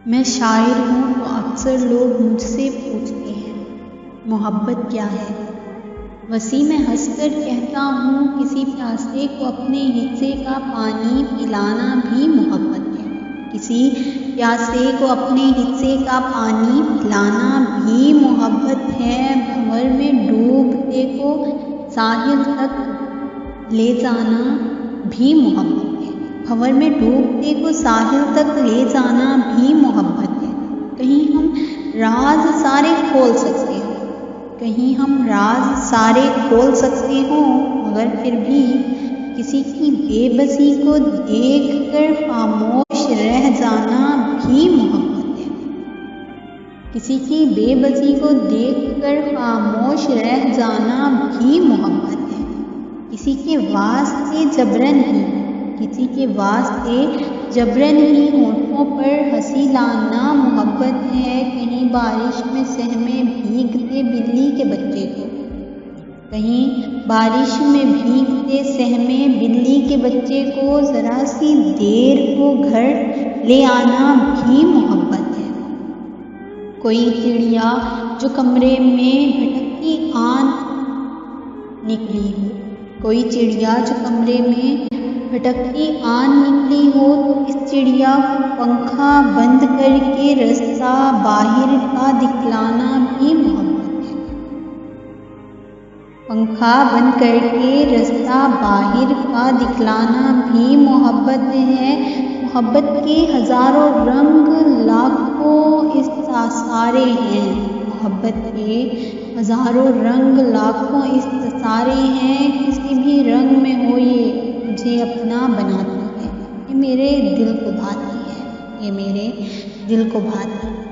میں شاعر ہوں تو اکثر لوگ مجھ سے پوچھتے ہیں محبت کیا ہے؟ وسیع میں ہنس کر کہتا ہوں کسی پیاسے کو اپنے حصے کا پانی پلانا بھی محبت ہے۔ کسی پیاسے کو اپنے حصے کا پانی پلانا بھی محبت ہے۔ بھنور میں ڈوبتے کو ساحل تک لے جانا بھی محبت ہے۔ بھنور میں ڈوبتے کو ساحل تک لے جانا بھی محبت ہے۔ کہیں ہم راز سارے کھول سکتے ہوں، کہیں ہم راز سارے کھول سکتے ہوں، مگر پھر بھی کسی کی بے بسی کو دیکھ کر خاموش رہ جانا بھی محبت ہے۔ کسی کی بے بسی کو دیکھ کر خاموش رہ جانا بھی محبت ہے۔ کسی کے واسطے جبرن ہی ہونٹوں پر ہنسی لانا محبت ہے۔ کہیں بارش میں سہمے بھیگتے بلی کے بچے کو، ذرا سی دیر کو گھر لے آنا بھی محبت ہے۔ کوئی چڑیا جو کمرے میں بھٹکتی آن نکلی ہو تو اس چڑیا کو پنکھا بند کر کے رستہ باہر کا دکھلانا بھی محبت ہے۔ پنکھا بند کر کے رستہ باہر کا دکھلانا بھی محبت ہے۔ محبت کے ہزاروں رنگ لاکھوں استعارے ہیں۔ محبت کے ہزاروں رنگ لاکھوں استعارے ہیں۔ کسی بھی رنگ میں ہو یہ مجھے اپنا بناتی ہے۔ یہ میرے دل کو بھاتی ہے۔